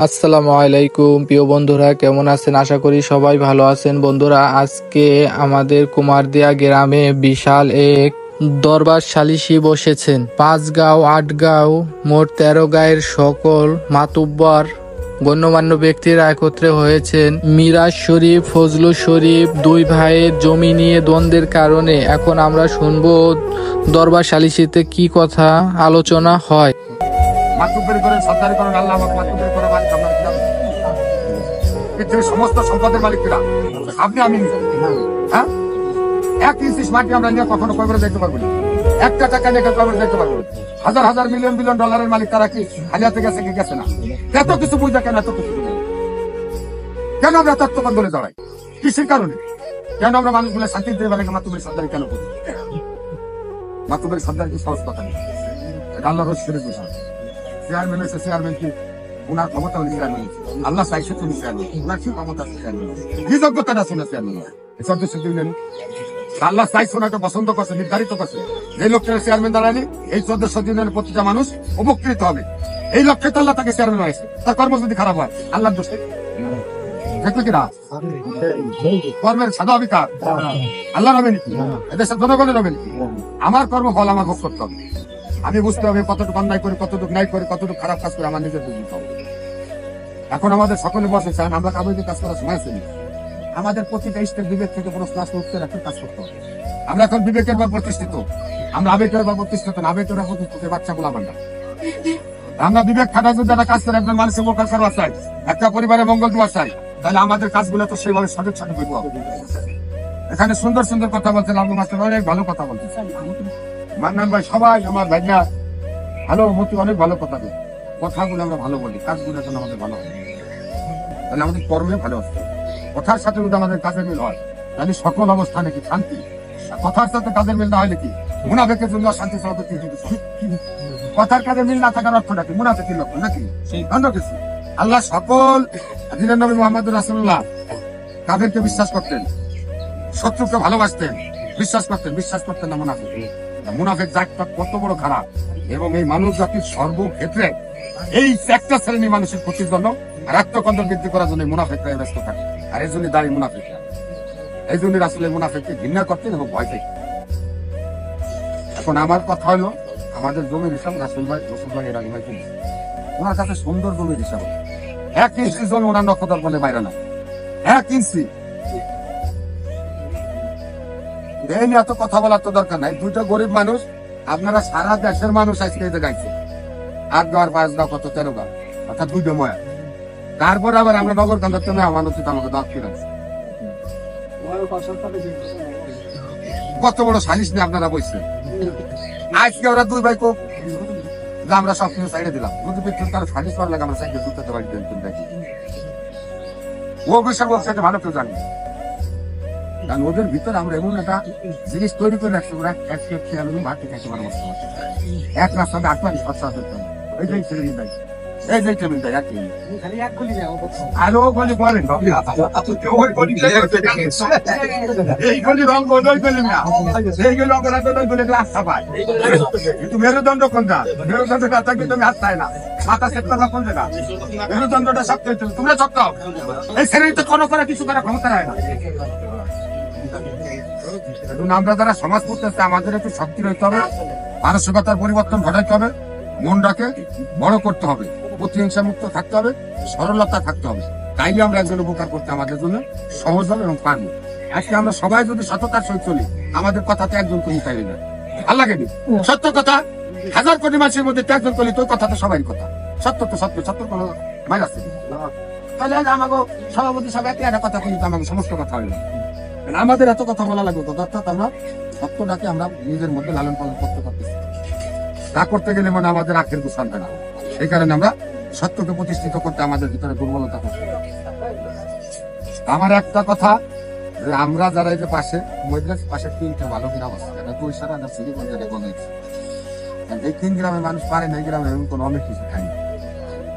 আসসালামু আলাইকুম প্রিয় বন্ধুরা, কেমন আছেন? আশা করি সবাই ভালো আছেন। বন্ধুরা, আজকে আমাদের কুমারদিয়া গ্রামে বিশাল এক দরবার সালিশি বসেছেন। 5 গাঁও 8 গাঁও মোট 13 গাঁয়ের সকল মাতুব্বর গণ্যমান্য ব্যক্তিরা একত্রে হয়েছেন। মিরাজ শরীফ, ফজলু শরীফ দুই ভাইয়ের জমি নিয়ে দ্বন্দ্বের কারণে। এখন আমরা শুনবো দরবার সালিশিতে কি কথা আলোচনা হয়। পৃথিবীর সমস্ত সম্পদের মালিক কিনা আপনি, আমি। হ্যাঁ, 1 ইঞ্চি মাটি আমরা নিয়ে কখনো কবরে দেখতে পারবো না। 1 টাকা নিয়ে কবরে দেখতে পারবো না। হাজার হাজার মিলিয়ন বিলিয়ন ডলারের মালিক তারা কি হারিয়াতে গেছে কি গেছে না? এত কিছু বুঝা কেন? এত কিছু কেন আমরা তত্ত্ববাদ বলে দাঁড়াই? কিসের কারণে? কেন আমরা মানুষগুলো শান্তি দিয়ে বেলাকে মাতুবের সর্দারি কেন করি? মাতুবের সর্দার কি সহজ কথা নেই। আল্লাহ রসুলের বিষয়। চেয়ারম্যান হয়েছে, চেয়ারম্যান কি উনার ক্ষমতা হলে চেয়ারম্যান, আল্লাহ চাইছে তুমি চেয়ারম্যান, উনার কি ক্ষমতা চেয়ারম্যান, কি যোগ্যতাটা ছিল চেয়ারম্যান? সদস্য দিলেন আল্লাহ চাইছে, ওনাকে পছন্দ করছে, নির্ধারিত করছে। যে লোকটা চেয়ারম্যান দাঁড়ায়নি, এই 1400 দিনের প্রতিটা মানুষ উপকৃত হবে। এই লক্ষ্যে তো আল্লাহ তাকে চেয়ারম্যান হয়েছে। তার কর্ম যদি খারাপ হয় আল্লাহর দোষে দেখবে কিনা? কর্মের সাদা অধিকার আল্লাহর হবে নাকি? এদেশের জনগণের হবে নাকি? আমার কর্ম ফল আমার ভোগ করতে হবে। আমি বুঝতে হবে কতটুকু অন্যায় করে, কতটুকু ন্যায় করে, কতটুকু খারাপ কাজ করে আমার নিজের বুঝতে হবে। এখন আমাদের সকলে বসে চান আমরা কাবুলি কাজ করার সময় আছে। আমাদের প্রতিটা স্টেট বিবেক থেকে প্রশ্ন আসতে উঠতে রাখতে কাজ করতে হবে। আমরা এখন বিবেকের বা প্রতিষ্ঠিত, আমরা আবেগের বা প্রতিষ্ঠিত না, আবেগের প্রতিষ্ঠিত বাচ্চা বলাবেন না। আমরা বিবেক খাটা যদি একটা কাজ করে একজন মানুষের উপকার করা চাই, একটা পরিবারের মঙ্গল দোয়া চাই, তাহলে আমাদের কাজগুলো তো সেইভাবে সঠিক সঠিক করতে হবে। এখানে সুন্দর সুন্দর কথা বলছেন, আবু মাস্টার অনেক ভালো কথা বলছেন। মান্নান ভাই, সবাই আমার ভাইরা ভালো মতি, অনেক ভালো কথা বলে। কথাগুলো আমরা ভালো বলি, কাজগুলো যেন আমাদের ভালো হয়, তাহলে আমাদের কর্মে ভালো আসবে। কথার সাথে যদি আমাদের কাজের মিল হয়, তাহলে সকল অবস্থানে কি শান্তি। কথার সাথে কাজের মিল না হয় নাকি মুনাফিকের জন্য শান্তি সভাপতি। কথার কাজের মিল না থাকার অর্থ নাকি মুনাফিকের লক্ষণ নাকি অন্য কিছু? আল্লাহ সকল দিনের নবী মুহাম্মদ রাসূলুল্লাহ কাফেরকে বিশ্বাস করতেন, শত্রুকে ভালোবাসতেন, বিশ্বাস করতেন না মুনাফিক। মুনাফিক জাতটা কত বড় খারাপ, এবং এই মানুষ জাতির সর্বক্ষেত্রে এই একটা শ্রেণী মানুষের ক্ষতির জন্য আর আত্মকন্দল বৃদ্ধি করার জন্য মুনাফিকরা ব্যস্ত থাকে। আর এই জন্য দাঁড়িয়ে মুনাফিকরা, এই জন্য আসলে মুনাফিককে ঘৃণা করতেন এবং ভয় পেতেন। এখন আমার কথা হলো, আমাদের জমির হিসাব রসুল ভাই এর আগে ভাই ওনার কাছে সুন্দর জমির হিসাব। 1 ইঞ্চি জমি ওনার নক্ষত্র বলে বাইরে না, 1 ইঞ্চি। এই নিয়ে এত কথা বলার তো দরকার নাই। 2টা গরিব মানুষ, আপনারা সারা দেশের মানুষ আজকে এতে গাইছে। 8 গাঁও 5 গাঁও কত 13 গাঁও, অর্থাৎ 2টা ময়া। তারপর আবার আমরা নগর কান্দার জন্য আমার উচিত আমাকে দাঁত ফিরাচ্ছে। কত বড় সালিশ নিয়ে আপনারা বসছেন। আজকে ওরা 2 ভাই কোপ আমরা সব কিছু সাইডে দিলাম, কিন্তু বিদ্যুৎ কারো সালিশ করার লাগে আমরা সাইডে দুটাতে বাড়ি দেখি। ও বিষয় বলছে ভালো কেউ জানি, কারণ ওদের ভিতরে আমরা এমন একটা জিনিস তৈরি করে রাখছি, ওরা ভাতটি খাইতে পারে। 1 রাস্তা 8 মাস খরচা করতে হবে। এইটাই ছেড়ে দিন, এই যে টেবিল দেয় আর কি আরো গলি বলেন এই গলি রং বদল করলেন না, এই গলি রং বদল করলে গ্লাস ছাপায়। কিন্তু মেরুদণ্ড কোনটা? মেরুদণ্ডটা থাকলে তুমি হাত পায় না, মাথা সেট করা কোন জায়গা? মেরুদণ্ডটা শক্ত হয়েছিল, তোমরা শক্ত। এই ছেলেটা কোনো করে কিছু করার ক্ষমতা হয় না। আমরা যারা সমাজ করতেছে আমাদের একটু শক্তি রইতে হবে, মানসিকতার পরিবর্তন ঘটাইতে হবে, মনটাকে বড় করতে হবে, প্রতিহিংসা মুক্ত থাকতে হবে, সরলতা থাকতে হবে। তাইলে আমরা একজন উপকার করতে আমাদের জন্য সহজ হবে এবং পারবো। আজকে আমরা সবাই যদি সততার সহিত চলি, আমাদের কথাতে একজন কলি চাইবে না। আল্লাহকে দিই সত্য কথা, 1000 কোটি মানুষের মধ্যে 1জন কলি, তোর কথা তো সবাই কথা। সত্য তো সত্য, সত্য কোনো মাইল আছে? তাহলে আমাকে সভাপতি সব একটা কথা বলি, আমাকে সমস্ত কথা হইল। আমাদের এত কথা বলা লাগবে, অর্থাৎ আমরা সত্যটাকে আমরা নিজের মধ্যে লালন পালন করতে পারতেছি। তা করতে গেলে মানে আমাদের আখের গুছান না। এই কারণে আমরা সত্যকে প্রতিষ্ঠিত করতে আমাদের ভিতরে দুর্বলতা করতে। আমার একটা কথা, আমরা যারা এই যে পাশে 3টা ভালো গ্রাম আছে, এই 3 গ্রামের মানুষ পারে না, এই গ্রামে এমন কোনো অনেক কিছু খায়নি।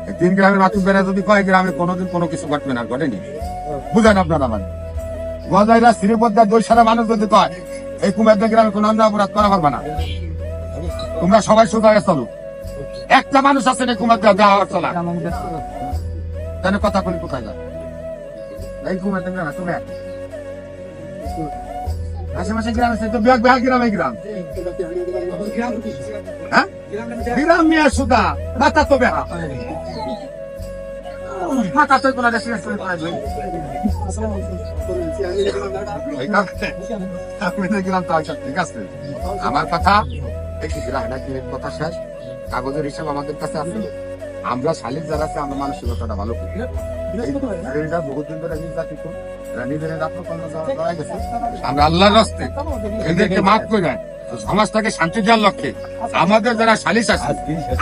এই 3 গ্রামের মাতুক বেড়া যদি কয় গ্রামে কোনোদিন কোনো কিছু ঘটবে না, ঘটেনি। বুঝেন আপনারা? মানে গজাইরা শ্রীপদ্মা 2 সারা মানুষ যদি কয় এই কুমারদের গ্রামে কোনো অন্য অপরাধ করা পারবে না, তোমরা সবাই সোজা চলো। একটা মানুষ আছে না কুমার দেওয়া চলা, তাহলে কথা বলি কোথায় যায় এই ঘুমে তুমি না তুমি আশেপাশে গ্রাম আছে তো বিয়াক বিহার গ্রামে গ্রাম হ্যাঁ গ্রাম মিয়া সুদা মাথা তো বেহা মাথা তো কোন দেশে আছে ঠিক আছে আমার কথা কথা শেষ কাগজের হিসাব আমাদের কাছে আছে আমরা শালিক যারা আছে আমরা মানসিকতাটা ভালো করি বহুদিন ধরে আমরা আল্লাহর রাস্তে এদেরকে মাফ করে সমাজটাকে শান্তি দেওয়ার লক্ষ্যে আমাদের যারা সালিশ আছে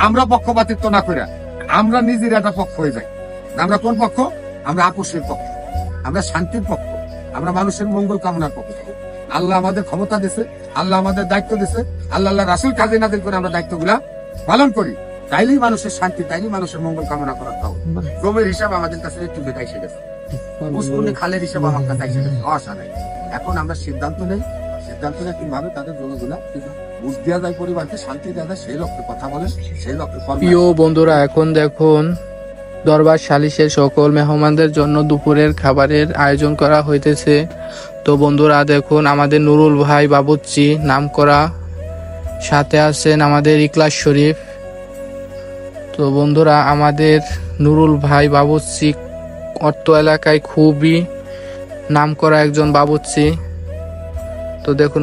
আমরা পক্ষপাতিত্ব না করে আমরা নিজের একটা পক্ষ হয়ে যাই আমরা কোন পক্ষ আমরা আপোষের পক্ষ আমরা শান্তির পক্ষ আমরা মানুষের মঙ্গল কামনার পক্ষ আল্লাহ আমাদের ক্ষমতা দিছে আল্লাহ আমাদের দায়িত্ব দিছে আল্লাহ রাসূল কাজী নাযিল করে আমরা দায়িত্বগুলা পালন করি তাইলেই মানুষের শান্তি তাইলেই মানুষের মঙ্গল কামনা করা হবে জমির হিসাব আমাদের কাছে একটু বেটা এসে গেছে পুষ্কুনি খালের হিসাব আমার কাছে এসে গেছে আশা নাই এখন আমরা সিদ্ধান্ত নেই কিভাবে তাদের জনগুলা বুঝ দেওয়া যায় পরিবারকে শান্তি দেওয়া যায় সেই লক্ষ্যে কথা বলে সেই লক্ষ্যে প্রিয় বন্ধুরা এখন দেখুন দরবার সালিশের সকল মেহমানদের জন্য দুপুরের খাবারের আয়োজন করা হইতেছে। তো বন্ধুরা দেখুন আমাদের নুরুল ভাই বাবুচ্চি নাম করা, সাথে আছেন আমাদের ইখলাস শরীফ। তো বন্ধুরা আমাদের নুরুল ভাই বাবুচ্চি অত্র এলাকায় খুবই নাম করা একজন বাবুচ্চি। তো দেখুন